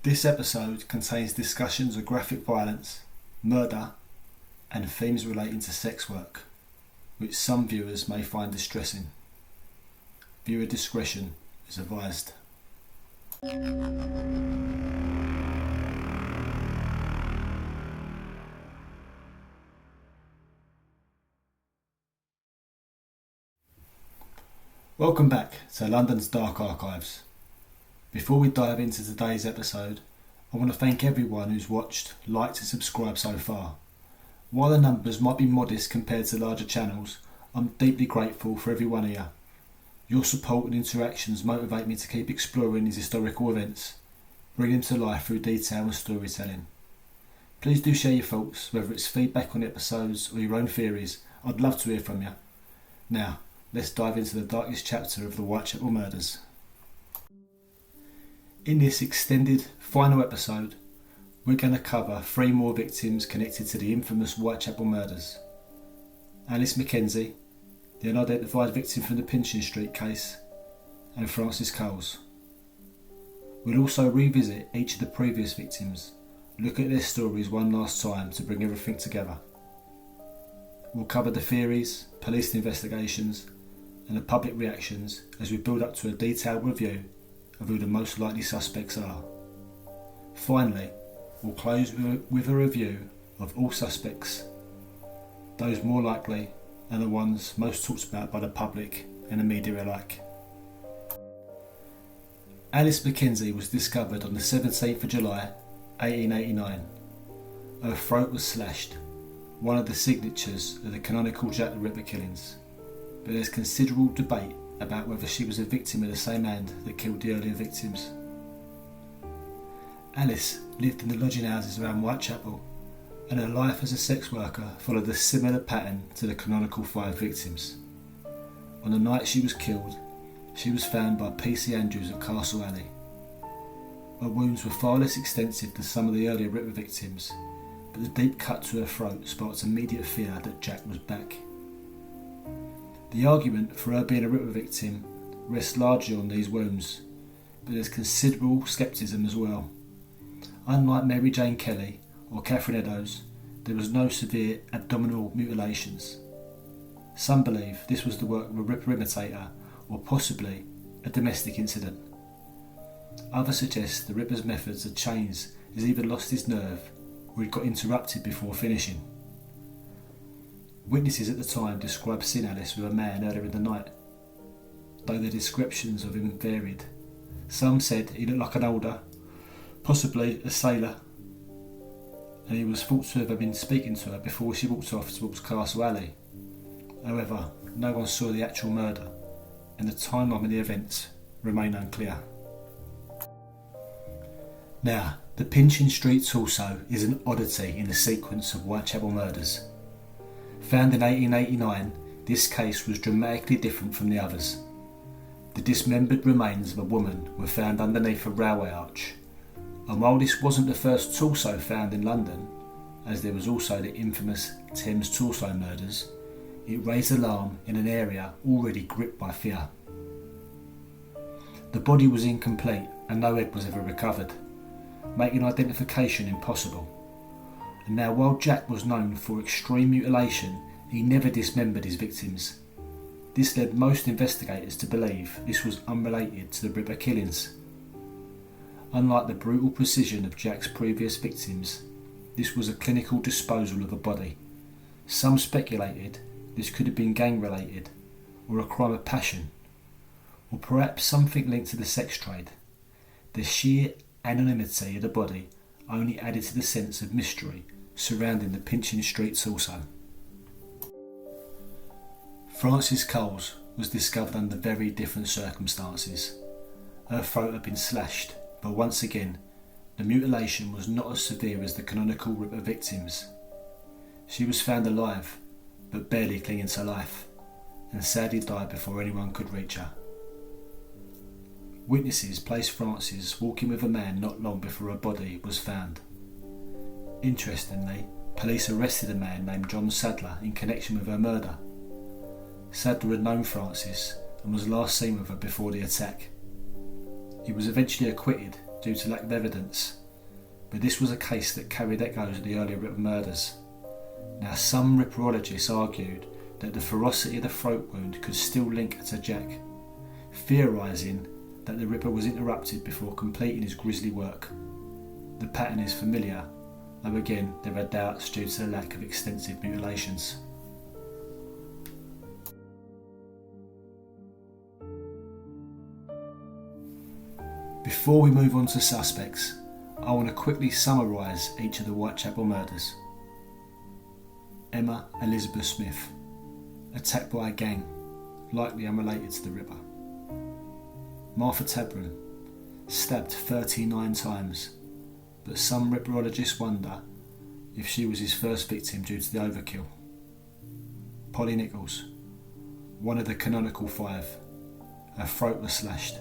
This episode contains discussions of graphic violence, murder, and themes relating to sex work, which some viewers may find distressing. Viewer discretion is advised. Welcome back to London's Dark Archives. Before we dive into today's episode, I want to thank everyone who's watched, liked and subscribed so far. While the numbers might be modest compared to larger channels, I'm deeply grateful for every one of you. Your support and interactions motivate me to keep exploring these historical events, bring them to life through detail and storytelling. Please do share your thoughts, whether it's feedback on episodes or your own theories. I'd love to hear from you. Now, let's dive into the darkest chapter of the Whitechapel Murders. In this extended final episode, we're going to cover 3 more victims connected to the infamous Whitechapel Murders. Alice McKenzie, the unidentified victim from the Pinchin Street case, and Frances Coles. We'll also revisit each of the previous victims, look at their stories one last time to bring everything together. We'll cover the theories, police investigations, and the public reactions as we build up to a detailed review of who the most likely suspects are. Finally, we'll close with a review of all suspects, those more likely and the ones most talked about by the public and the media alike. Alice McKenzie was discovered on the 17th of July 1889. Her throat was slashed, one of the signatures of the canonical Jack the Ripper killings, but there's considerable debate about whether she was a victim of the same hand that killed the earlier victims. Alice lived in the lodging houses around Whitechapel, and her life as a sex worker followed a similar pattern to the canonical 5 victims. On the night she was killed, she was found by P.C. Andrews at Castle Alley. Her wounds were far less extensive than some of the earlier Ripper victims, but the deep cut to her throat sparked immediate fear that Jack was back. The argument for her being a Ripper victim rests largely on these wounds, but there's considerable scepticism as well. Unlike Mary Jane Kelly or Catherine Eddowes, there was no severe abdominal mutilations. Some believe this was the work of a Ripper imitator or possibly a domestic incident. Others suggest the Ripper's methods had changed as he either lost his nerve or he'd got interrupted before finishing. Witnesses at the time described seeing Alice with a man earlier in the night, though the descriptions of him varied. Some said he looked like an older, possibly a sailor, and he was thought to have been speaking to her before she walked off towards Castle Alley. However, no one saw the actual murder, and the timeline of the events remain unclear. Now, the Pinchin Street Torso is an oddity in the sequence of Whitechapel Murders. Found in 1889, this case was dramatically different from the others. The dismembered remains of a woman were found underneath a railway arch, and while this wasn't the first torso found in London, as there was also the infamous Thames Torso murders, it raised alarm in an area already gripped by fear. The body was incomplete and no head was ever recovered, making identification impossible. And now, while Jack was known for extreme mutilation, he never dismembered his victims. This led most investigators to believe this was unrelated to the Ripper killings. Unlike the brutal precision of Jack's previous victims, this was a clinical disposal of a body. Some speculated this could have been gang related, or a crime of passion, or perhaps something linked to the sex trade. The sheer anonymity of the body only added to the sense of mystery surrounding the Pinchin Street Torso. Frances Coles was discovered under very different circumstances. Her throat had been slashed, but once again, the mutilation was not as severe as the canonical Ripper victims. She was found alive, but barely clinging to life, and sadly died before anyone could reach her. Witnesses placed Frances walking with a man not long before her body was found. Interestingly, police arrested a man named John Sadler in connection with her murder. Sadler had known Frances and was last seen with her before the attack. He was eventually acquitted due to lack of evidence, but this was a case that carried echoes of the earlier Ripper murders. Now, some ripperologists argued that the ferocity of the throat wound could still link her to Jack, theorising that the Ripper was interrupted before completing his grisly work. The pattern is familiar, though again there are doubts due to the lack of extensive mutilations. Before we move on to suspects, I want to quickly summarise each of the Whitechapel murders. Emma Elizabeth Smith, attacked by a gang, likely unrelated to the Ripper. Martha Tabron, stabbed 39 times, but some ripperologists wonder if she was his first victim due to the overkill. Polly Nichols, one of the canonical five. Her throat was slashed,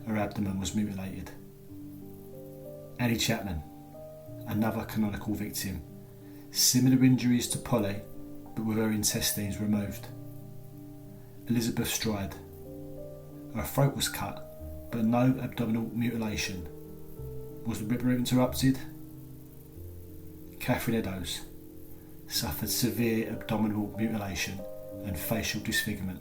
her abdomen was mutilated. Annie Chapman, another canonical victim. Similar injuries to Polly, but with her intestines removed. Elizabeth Stride, her throat was cut, but no abdominal mutilation. Was the Ripper interrupted? Catherine Eddowes suffered severe abdominal mutilation and facial disfigurement.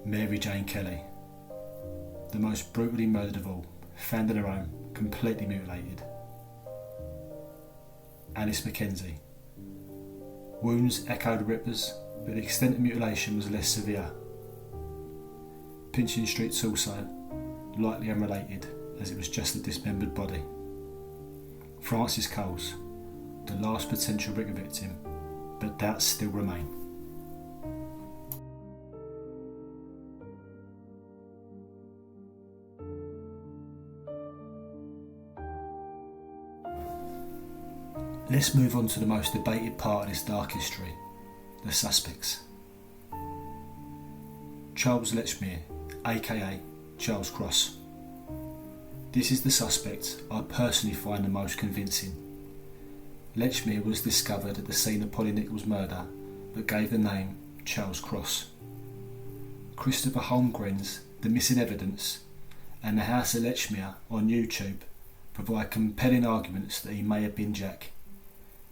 Mary Jane Kelly, the most brutally murdered of all, found in her home, completely mutilated. Alice McKenzie, wounds echoed Rippers, but the extent of mutilation was less severe. Pinchin Street Torso, likely unrelated, as it was just a dismembered body. Frances Coles, the last potential Ripper victim, but doubts still remain. Let's move on to the most debated part of this dark history, the suspects. Charles Letchmere, aka Charles Cross. This is the suspect I personally find the most convincing. Letchmere was discovered at the scene of Polly Nichols' murder, but gave the name Charles Cross. Christopher Holmgren's The Missing Evidence and The House of Letchmere on YouTube provide compelling arguments that he may have been Jack.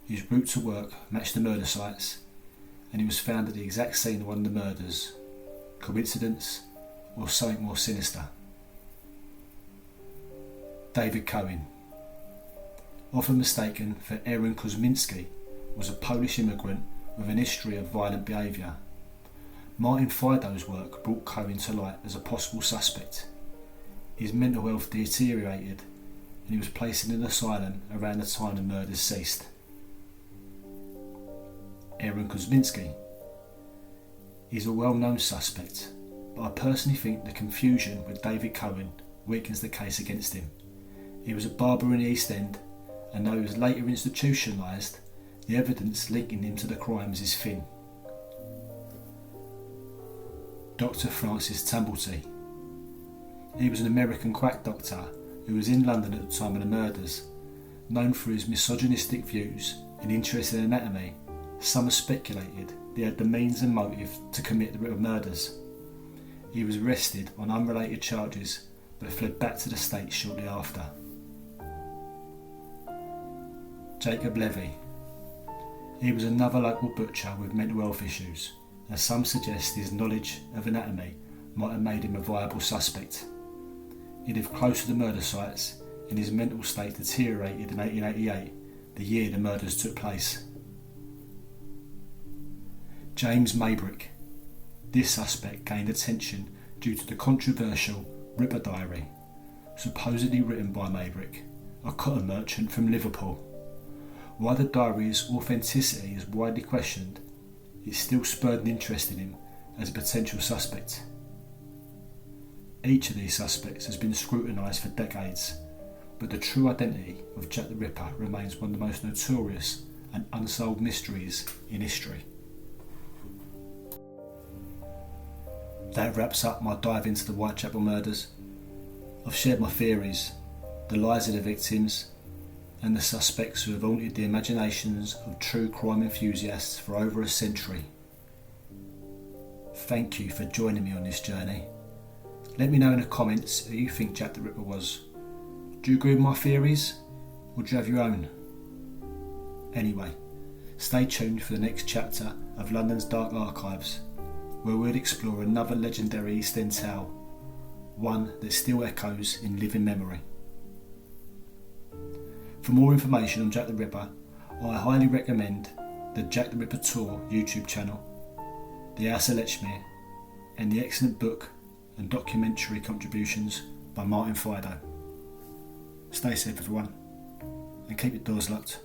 His route to work matched the murder sites, and he was found at the exact scene of one of the murders. Coincidence or something more sinister? David Cohen, often mistaken for Aaron Kosminski, was a Polish immigrant with an history of violent behaviour. Martin Fido's work brought Cohen to light as a possible suspect. His mental health deteriorated and he was placed in an asylum around the time the murders ceased. Aaron Kosminski is a well-known suspect, but I personally think the confusion with David Cohen weakens the case against him. He was a barber in the East End, and though he was later institutionalised, the evidence linking him to the crimes is thin. Dr. Francis Tamblety. He was an American quack doctor who was in London at the time of the murders. Known for his misogynistic views and interest in anatomy, some have speculated that he had the means and motive to commit the Ripper murders. He was arrested on unrelated charges but fled back to the States shortly after. Jacob Levy. He was another local butcher with mental health issues, and some suggest his knowledge of anatomy might have made him a viable suspect. He lived close to the murder sites and his mental state deteriorated in 1888, the year the murders took place. James Maybrick. This suspect gained attention due to the controversial Ripper Diary, supposedly written by Maybrick, a cotton merchant from Liverpool. While the diary's authenticity is widely questioned, it still spurred an interest in him as a potential suspect. Each of these suspects has been scrutinised for decades, but the true identity of Jack the Ripper remains one of the most notorious and unsolved mysteries in history. That wraps up my dive into the Whitechapel murders. I've shared my theories, the lies of the victims, and the suspects who have haunted the imaginations of true crime enthusiasts for over a century. Thank you for joining me on this journey. Let me know in the comments who you think Jack the Ripper was. Do you agree with my theories, or do you have your own? Anyway, stay tuned for the next chapter of London's Dark Archives, where we'll explore another legendary East End tale, one that still echoes in living memory. For more information on Jack the Ripper, I highly recommend the Jack the Ripper Tour YouTube channel, the House of Letchmere, and the excellent book and documentary contributions by Martin Fido. Stay safe everyone, and keep your doors locked.